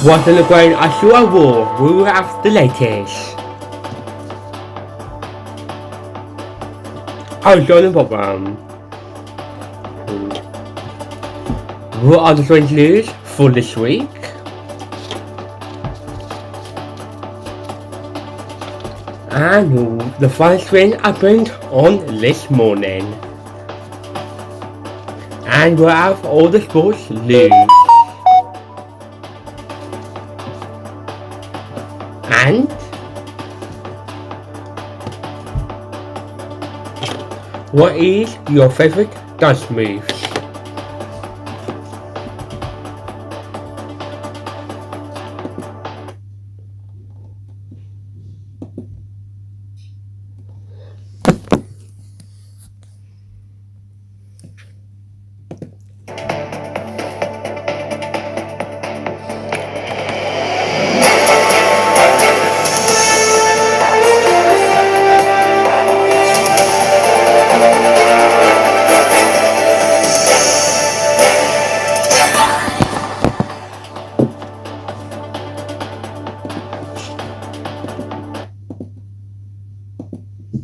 What's on the ground? I saw a war. We will have the latest. I'll join the program. What are the strange news for this week? And the first thing happened on this morning. And we'll have all the sports news. And what is your favorite dance move?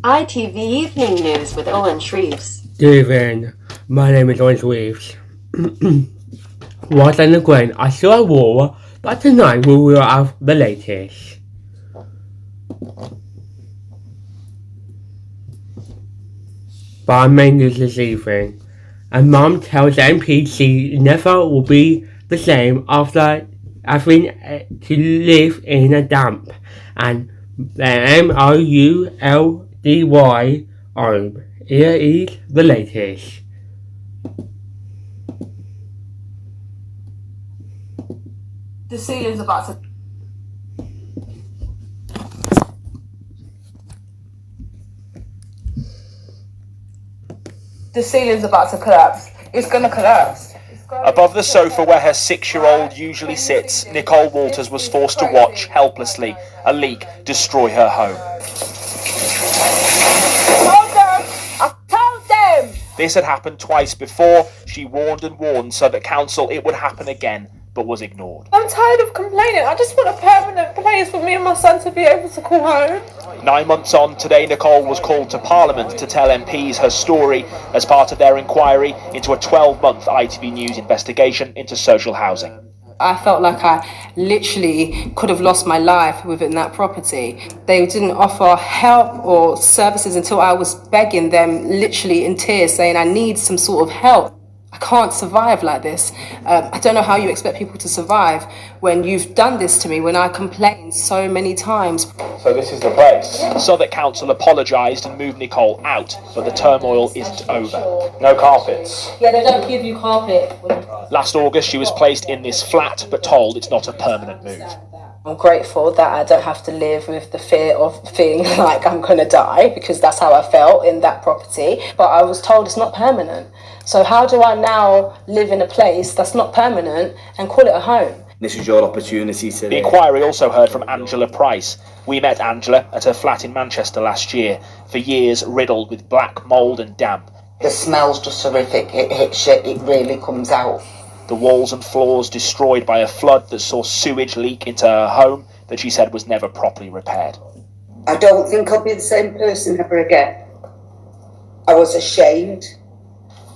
ITV Evening News with Owen Shreves. Good evening, my name is Owen Shreves. What's on the ground? I saw a war, but tonight we will have the latest. By main news this evening, and Mum tells MP she never will be the same after having to live in a dump, and the MOULDY home. Here is the latest. The ceiling's about to... The ceiling's about to collapse. It's gonna collapse. Above the sofa where her 6-year-old usually sits, Nicole Walters was forced to watch, helplessly, a leak destroy her home. I told them! This had happened twice before. She warned and warned so that council it would happen again, but was ignored. I'm tired of complaining. I just want a permanent place for me and my son to be able to call home. 9 months on, today Nicole was called to Parliament to tell MPs her story as part of their inquiry into a 12-month ITV News investigation into social housing. I felt like I literally could have lost my life within that property. They didn't offer help or services until I was begging them, literally in tears, saying I need some sort of help. I can't survive like this. I don't know how you expect people to survive when you've done this to me, when I complained so many times. So this is the place. Southwark Council apologised and moved Nicole out, but the turmoil isn't over. No carpets. Yeah, they don't give you carpet. Last August she was placed in this flat, but told it's not a permanent move. I'm grateful that I don't have to live with the fear of feeling like I'm going to die, because that's how I felt in that property. But I was told it's not permanent. So how do I now live in a place that's not permanent and call it a home? This is your opportunity to... The inquiry also heard from Angela Price. We met Angela at her flat in Manchester last year, for years riddled with black mould and damp. The smell's just horrific. It hits you, it really comes out. The walls and floors destroyed by a flood that saw sewage leak into her home that she said was never properly repaired. I don't think I'll be the same person ever again. I was ashamed.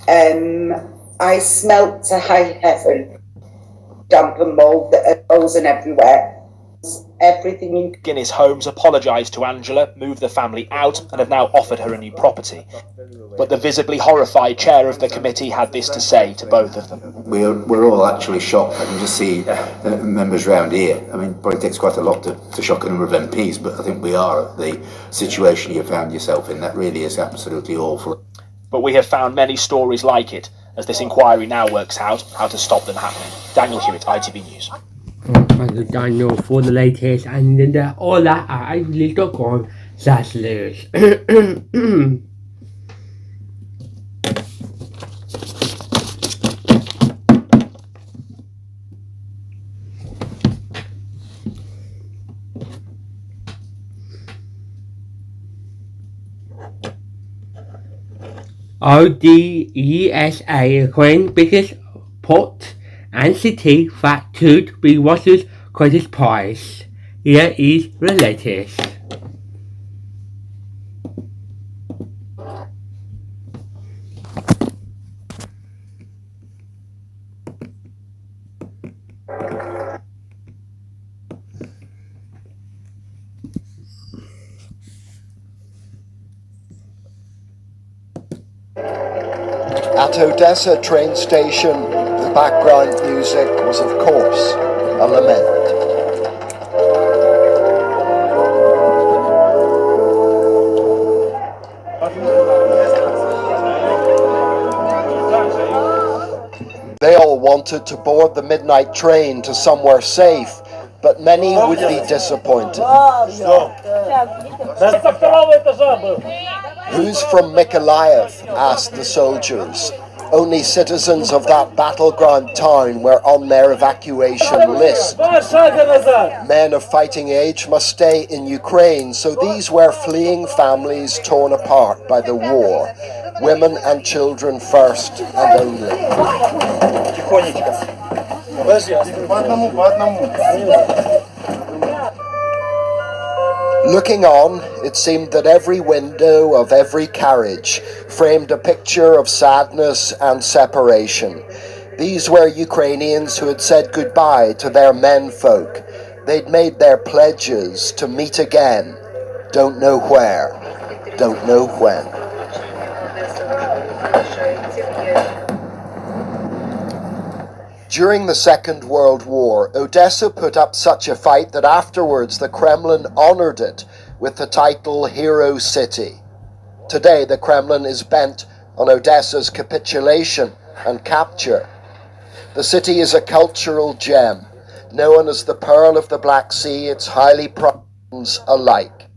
I smelt to high heaven. Damp and mould that had frozen everywhere. Everything you... Guinness Homes apologised to Angela, moved the family out and have now offered her a new property. But the visibly horrified chair of the committee had this to say to both of them. We're all actually shocked. I can just see members around here. I mean, it probably takes quite a lot to shock a number of MPs, but I think we are at the situation you found yourself in. That really is absolutely awful. But we have found many stories like it, as this inquiry now works out how to stop them happening. Daniel Hewitt, ITV News. Thank you, Daniel, for the latest, and then all that at ivleaf.com/news. ODESA Ukraine biggest port and city that could be Russia's credit price. Here is the latest. At Odessa train station, the background music was of course a lament. They all wanted to board the midnight train to somewhere safe, but many would be disappointed. Who's from Mykolaiv? Asked the soldiers. Only citizens of that battleground town were on their evacuation list. Men of fighting age must stay in Ukraine, so these were fleeing families torn apart by the war. Women and children first and only. Looking on, it seemed that every window of every carriage framed a picture of sadness and separation. These were Ukrainians who had said goodbye to their menfolk. They'd made their pledges to meet again. Don't know where, don't know when. During the Second World War, Odessa put up such a fight that afterwards the Kremlin honored it with the title Hero City. Today the Kremlin is bent on Odessa's capitulation and capture. The city is a cultural gem. Known as the Pearl of the Black Sea, it's highly prized alike.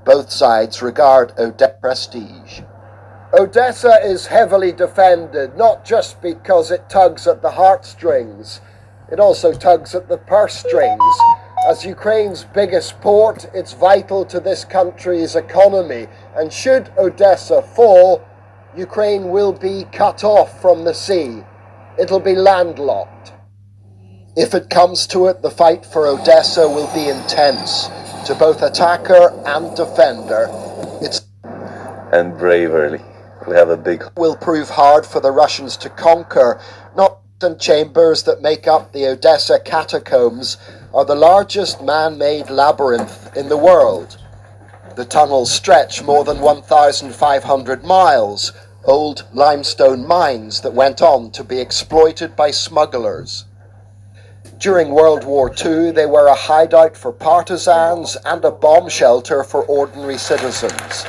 Both sides regard Odessa's prestige. Odessa is heavily defended, not just because it tugs at the heartstrings, it also tugs at the purse strings. As Ukraine's biggest port, it's vital to this country's economy, and should Odessa fall, Ukraine will be cut off from the sea. It'll be landlocked. If it comes to it, the fight for Odessa will be intense. To both attacker and defender, and bravery. We have a big will prove hard for the Russians to conquer. Not chambers that make up the Odessa catacombs are the largest man-made labyrinth in the world. The tunnels stretch more than 1,500 miles, old limestone mines that went on to be exploited by smugglers. During World War II, they were a hideout for partisans and a bomb shelter for ordinary citizens.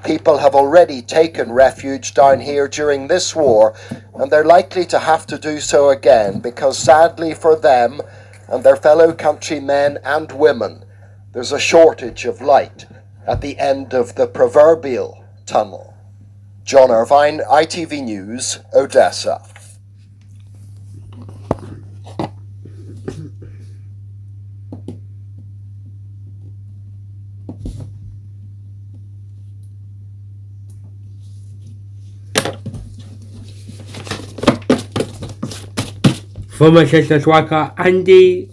People have already taken refuge down here during this war, and they're likely to have to do so again because sadly for them and their fellow countrymen and women, there's a shortage of light at the end of the proverbial tunnel. John Irvine, ITV News, Odessa. Former Sister Striker Andy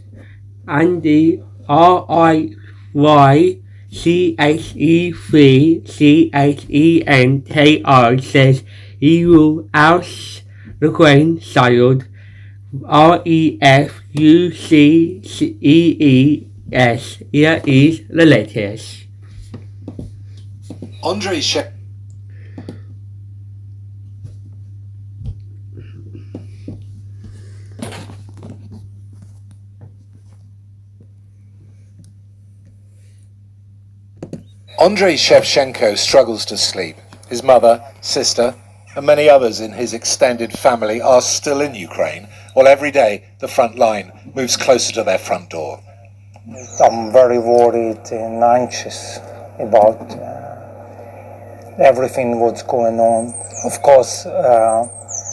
RIYCHE3CHENKO says he will oust the Ukraine styled REFUCCEES. Here is the latest. Andrei Shevchenko struggles to sleep. His mother, sister, and many others in his extended family are still in Ukraine, while every day the front line moves closer to their front door. I'm very worried and anxious about everything what's going on. Of course,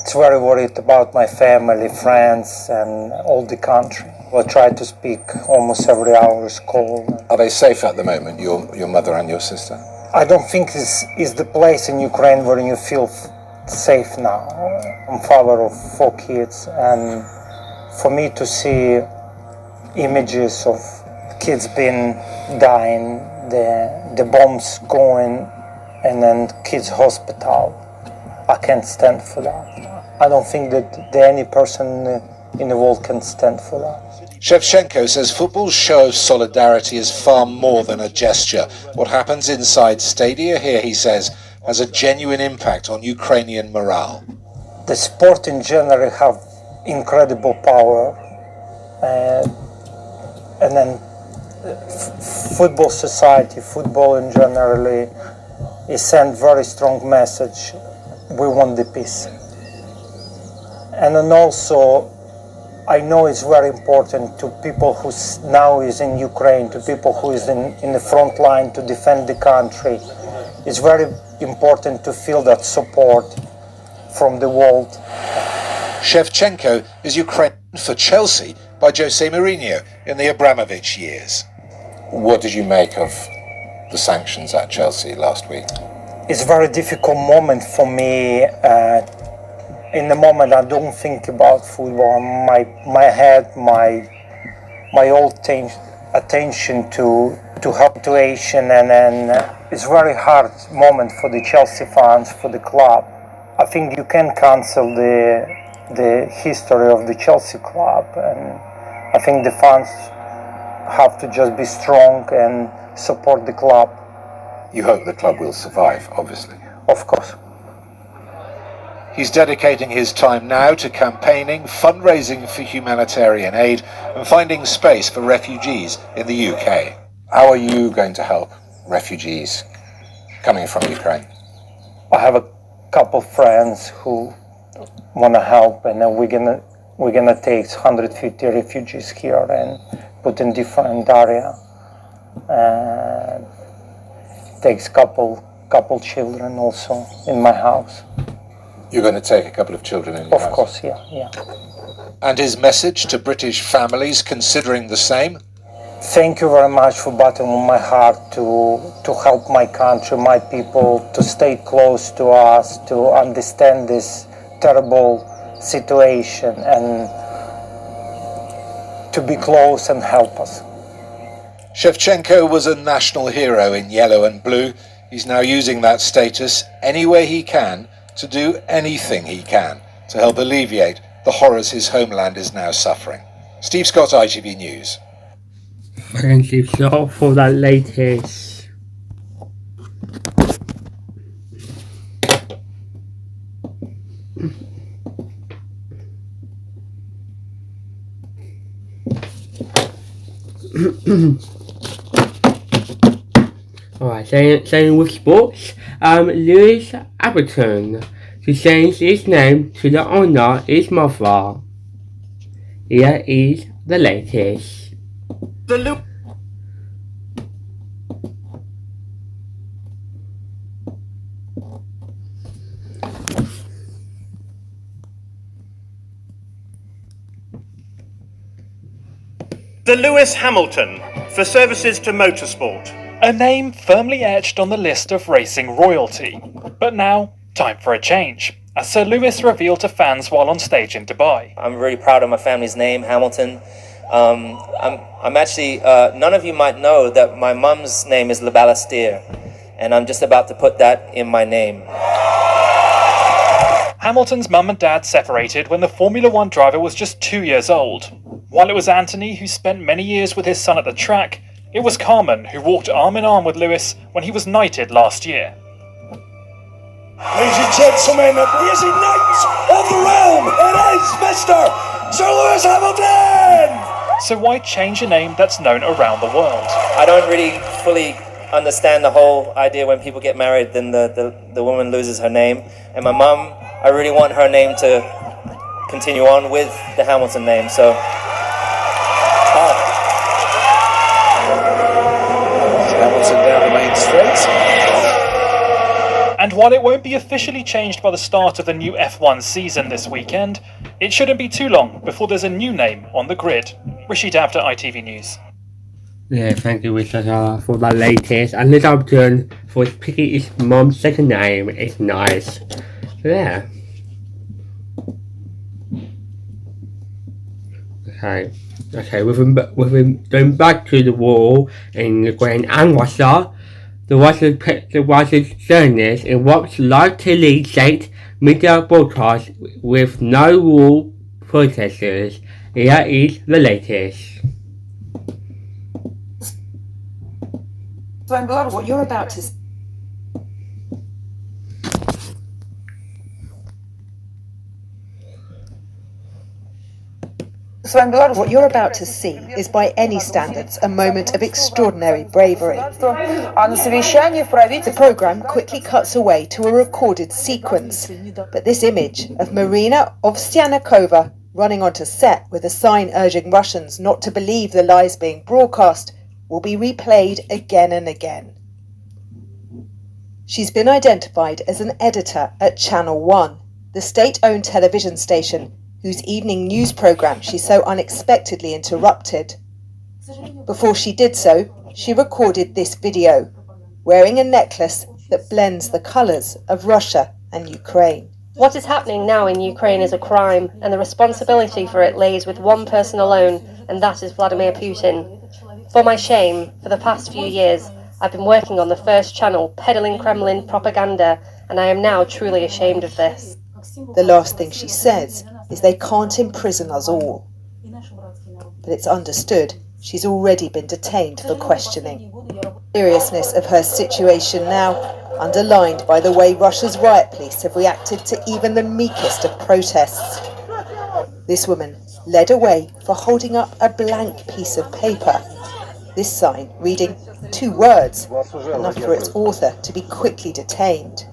it's very worried about my family, friends, and all the country. I try to speak almost every hour's call. Are they safe at the moment, your mother and your sister? I don't think this is the place in Ukraine where you feel safe now. I'm father of 4 kids, and for me to see images of kids being dying, the bombs going, and then kids hospital. I can't stand for that. I don't think that any person in the world can stand for that. Shevchenko says football's show of solidarity is far more than a gesture. What happens inside stadia here, he says, has a genuine impact on Ukrainian morale. The sport in general have incredible power, and then football society, football in general, is sent very strong message. We want the peace. And then also, I know it's very important to people who now is in Ukraine, to people who is in the front line to defend the country. It's very important to feel that support from the world. Shevchenko is Ukrainian for Chelsea by Jose Mourinho in the Abramovich years. What did you make of the sanctions at Chelsea last week? It's a very difficult moment for me. In the moment, I don't think about football. My head, my whole attention to help situation, and then it's a very hard moment for the Chelsea fans, for the club. I think you can cancel the history of the Chelsea club, and I think the fans have to just be strong and support the club. You hope the club will survive, obviously. Of course. He's dedicating his time now to campaigning, fundraising for humanitarian aid, and finding space for refugees in the UK. How are you going to help refugees coming from Ukraine? I have a couple friends who want to help, and then we're gonna take 150 refugees here and put in different area. And takes couple children also in my house. You're going to take a couple of children in your house? Of course, yeah. And his message to British families considering the same? Thank you very much for bottom of my heart to help my country, my people, to stay close to us, to understand this terrible situation, and to be close and help us. Shevchenko was a national hero in yellow and blue. He's now using that status any way he can to do anything he can to help alleviate the horrors his homeland is now suffering. Steve Scott, ITV News. Thank you, Scott, for that latest. Alright, staying with sports, Lewis Hamilton to change his name to the honor his mother. Here is the latest. The Lewis Hamilton for services to motorsport. A name firmly etched on the list of racing royalty. But now, time for a change, as Sir Lewis revealed to fans while on stage in Dubai. I'm really proud of my family's name, Hamilton. I'm actually, none of you might know that my mum's name is Labalasteer, and I'm just about to put that in my name. Hamilton's mum and dad separated when the Formula One driver was just 2 years old. While it was Anthony who spent many years with his son at the track, it was Carmen who walked arm in arm with Lewis when he was knighted last year. Ladies and gentlemen, the racing knight of the realm, it is Mr. Sir Lewis Hamilton! So why change a name that's known around the world? I don't really fully understand the whole idea when people get married, then the woman loses her name. And my mum, I really want her name to continue on with the Hamilton name, so... Hamilton down the main straight. And while it won't be officially changed by the start of the new F1 season this weekend, it shouldn't be too long before there's a new name on the grid. Rashid After, ITV News. Yeah, thank you, Richard, for that latest. And Liz Upton for picking his mom's second name. It's nice. Yeah. Okay. Okay, with him going back to the war in Ukraine and Russia, the Russian journalist in what's likely state media broadcast with no war protesters. Here is the latest. What you're about to What you're about to see is by any standards a moment of extraordinary bravery. The program quickly cuts away to a recorded sequence, but this image of Marina Ovsyannikova running onto set with a sign urging Russians not to believe the lies being broadcast will be replayed again and again. She's been identified as an editor at Channel 1, the state-owned television station whose evening news programme she so unexpectedly interrupted. Before she did so, she recorded this video, wearing a necklace that blends the colours of Russia and Ukraine. What is happening now in Ukraine is a crime, and the responsibility for it lays with one person alone, and that is Vladimir Putin. For my shame, for the past few years, I've been working on the first channel, peddling Kremlin propaganda, and I am now truly ashamed of this. The last thing she says is they can't imprison us all. But it's understood she's already been detained for questioning. The seriousness of her situation now, underlined by the way Russia's riot police have reacted to even the meekest of protests. This woman led away for holding up a blank piece of paper. This sign reading 2 words, enough for its author to be quickly detained.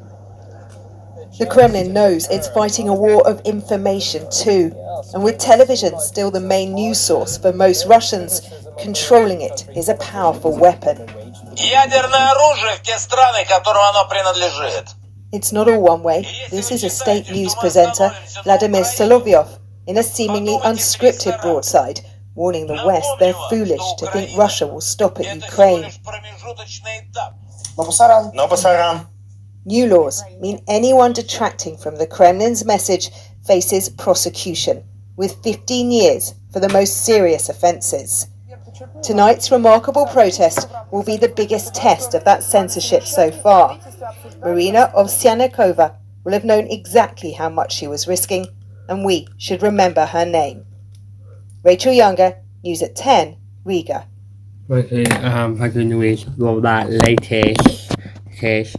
The Kremlin knows it's fighting a war of information too, and with television still the main news source for most Russians, controlling it is a powerful weapon. It's not all one way. This is a state news presenter, Vladimir Solovyov, in a seemingly unscripted broadside, warning the West they're foolish to think Russia will stop at Ukraine. New laws mean anyone detracting from the Kremlin's message faces prosecution, with 15 years for the most serious offences. Tonight's remarkable protest will be the biggest test of that censorship so far. Marina Ovsyannikova will have known exactly how much she was risking, and we should remember her name. Rachel Younger, News at 10, Riga. Okay, thank you, Louise, for that latest case.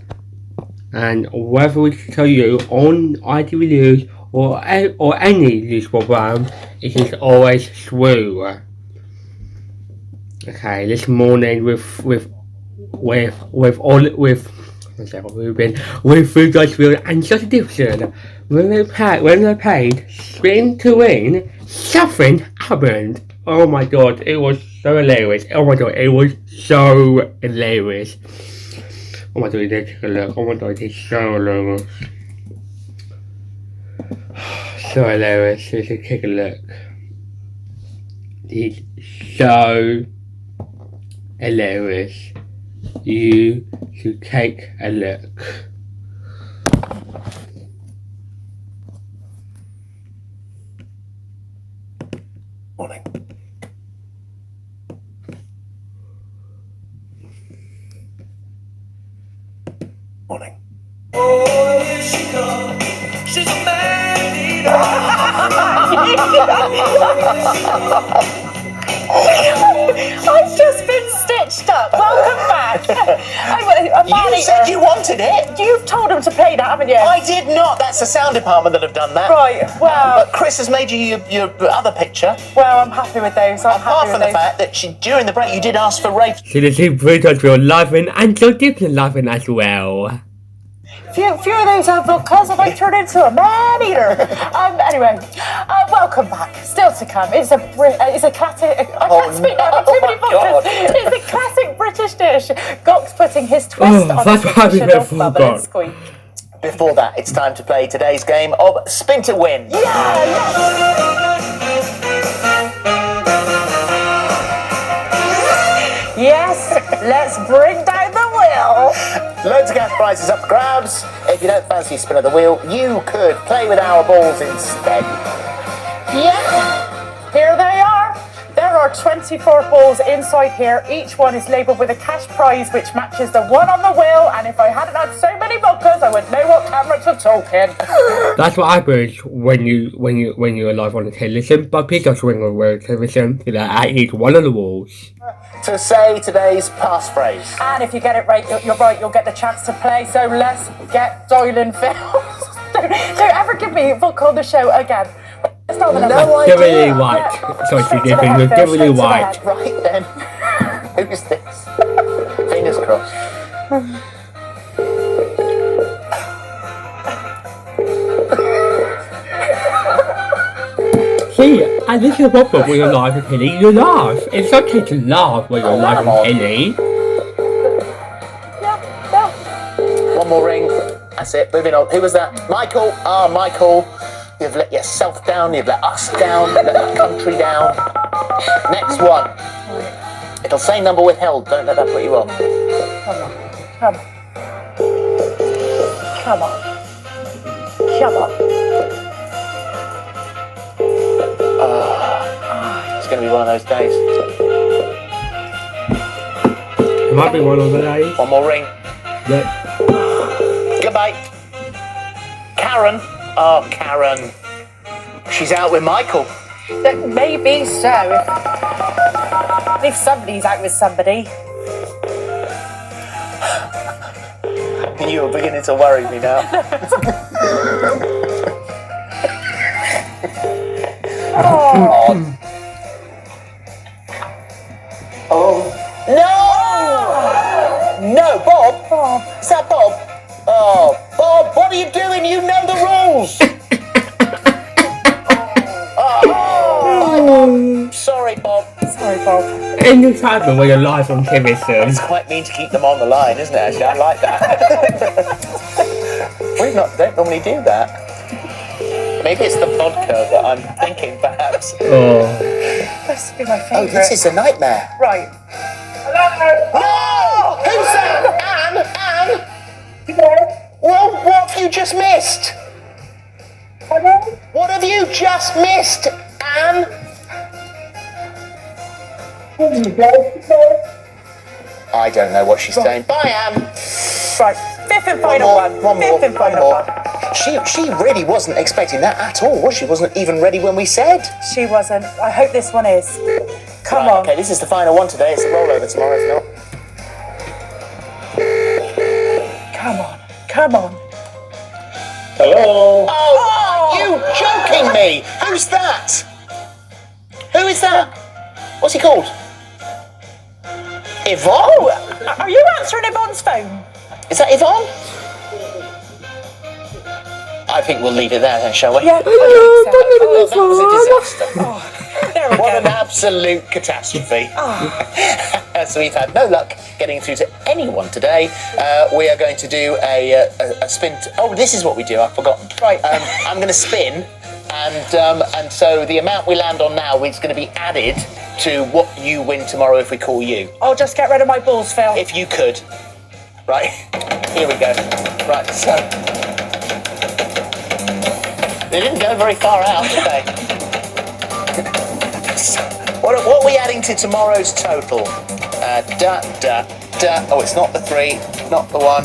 And whether we tell you on ITV News or any news program, it is always true. Okay, this morning with Food Godsfield and Josh Dixon, when they played Spin to Win, something happened. Oh my god, it was so hilarious. Oh my god, it was so hilarious. Oh my god, take a look. Oh my god, it's so hilarious. So hilarious. So take a look. It's so hilarious. You should take a look. Morning. Morning. Oh, here she comes. She's a man eater. I've just been stitched up. Welcome back. You said you wanted it. You've told him to play that, haven't you? I did not. That's the sound department that have done that. Right, well... But Chris has made you your other picture. Well, I'm happy with those. Apart from the fact that during the break you did ask for Rafe. So the two brothers were laughing and Joe Dixon laughing as well. Few of those vodkas have I turned into a man eater. Anyway, welcome back. Still to come. It's a classic. I can't speak now. I've got too many vodkas. It's a classic British dish. Gox putting his twist on the traditional bubble and squeak. Before that, it's time to play today's game of Spin to Win. Yes, let's bring down the wheel. Loads of cash prizes up for grabs. If you don't fancy a spin of the wheel, you could play with our balls instead. Yes, here they are. They're are 24 balls inside here. Each one is labelled with a cash prize which matches the one on the wheel, and if I hadn't had so many vodkas, I would know what cameras are talking. That's what happens when you're live on the television, but please don't swing over the television, you know, at each one of the walls. To say today's passphrase. And if you get it right, you're right, you'll get the chance to play, so let's get dialing films. don't ever give me vodka on the show again. Let's start with Give it white. Sorry, she did, give it white. Right then. Who's this? Fingers crossed. See, and this is the problem when you're live on telly, you laugh. It's okay to laugh when you're live on telly. One more ring. That's it. Moving on. Who was that? Michael. Ah, Michael. You've let yourself down. You've let us down. You've let the country down. Next one. It'll say number withheld. Don't let that put you off. Come on. Come on. Come on. It's going to be one of those days. It might be one of the days. One more ring. Yeah. Goodbye. Karen. Oh, Karen. She's out with Michael. Maybe so. If somebody's out with somebody. You are beginning to worry me now. Oh. No! No, Bob? Bob. Is that Bob? Oh, Bob, what are you doing? You know the rules. Sorry, Bob. Sorry, Bob. And you type when you're live on television. It's quite mean to keep them on the line, isn't it? Actually, I like that. We don't normally do that. Maybe it's the vodka that I'm thinking, perhaps. Oh. Must be my favourite. Oh, this is a nightmare. Right. Hello? No! Who's that? Anne? Well, what have you just missed? What have you just missed, Anne? I don't know what she's saying. Bye, Anne. Right, fifth and final one. Fifth and final one. She really wasn't expecting that at all, was she? Wasn't even ready when we said. She wasn't. I hope this one is. Come on. Okay, this is the final one today. It's a rollover tomorrow, if not. Come on. Come on. Hello? Oh, are you joking me? Who's that? Who is that? What's he called? Yvonne? Oh, are you answering Yvonne's phone? Is that Yvonne? I think we'll leave it there then, shall we? Yeah. Oh, that was a disaster. There we What go. an absolute catastrophe. So we've had no luck getting through to anyone today. We are going to do a spin. Oh, this is what we do. I've forgotten. Right. I'm going to spin, and so the amount we land on now is going to be added to what you win tomorrow if we call you. I'll just get rid of my balls, Phil. If you could. Right. Here we go. Right. So they didn't go very far out, did they? What are we adding to tomorrow's total? Oh, it's not the 3, not the 1.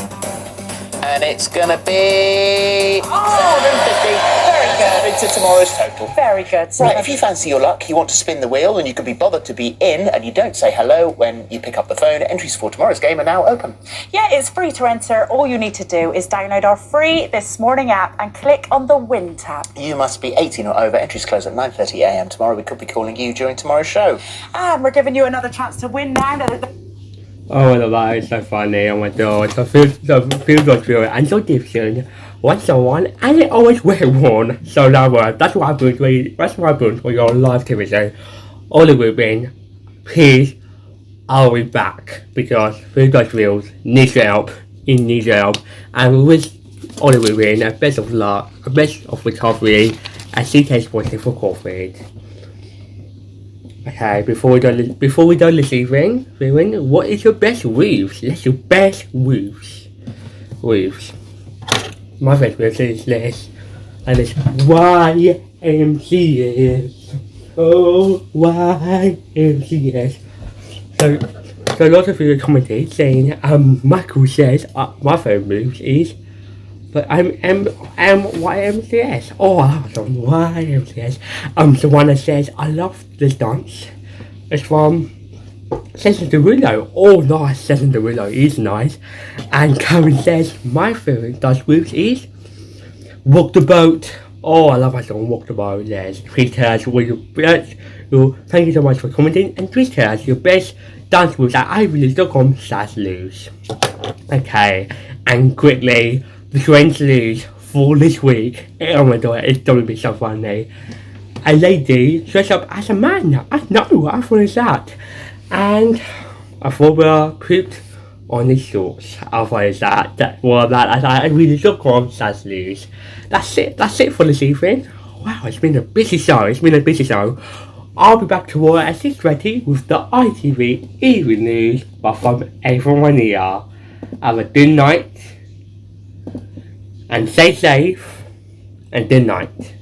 And it's going to be 750. Very good. Added to tomorrow's total. Very good. Right, if you fancy your luck, you want to spin the wheel and you can be bothered to be in and you don't say hello when you pick up the phone, entries for tomorrow's game are now open. Yeah, it's free to enter. All you need to do is download our free This Morning app and click on the Win tab. You must be 18 or over. Entries close at 9:30 a.m. tomorrow. We could be calling you during tomorrow's show. And we're giving you another chance to win now. Oh, that is so funny. Oh my god. So feels good. And so different. What's someone? And they always wear one. So that's what happens when you're on live television. All the women, please, I'll be back. Because Feels Reels needs help. It needs help. And we wish all the women a best of luck, a best of recovery, and she takes positive for COVID. Okay, before we done this evening, what is your best weaves? Let's do best weaves. Weaves. My favourite is this, and it's YMCA. Oh, YMCS. So a lot of you commented saying, Michael says, my favourite move is, but I'm YMCS. Oh, I was on YMCS. The one that says, I love this dance. It's from Jason Derulo. Oh, nice. Jason Derulo is nice. And Karen says, my favourite dance move is Walk the Boat. Oh, I love my song Walk the Boat. Yes. Please tell us what your best. Thank you so much for commenting. And please tell us your best dance moves at iRelease.com/lose. Okay. And quickly, the Strange Lose for this week. Oh my god, it's gonna be so funny. A lady dressed up as a man. I know, I thought it's that. And I thought we were pooped on his shorts. I thought it's that. That I really iRelease.com/lose. That's it for this evening. Wow, it's been a busy show. I'll be back tomorrow at 6:20 with the ITV Evening News, but from everyone here. Have a good night, and stay safe, and good night.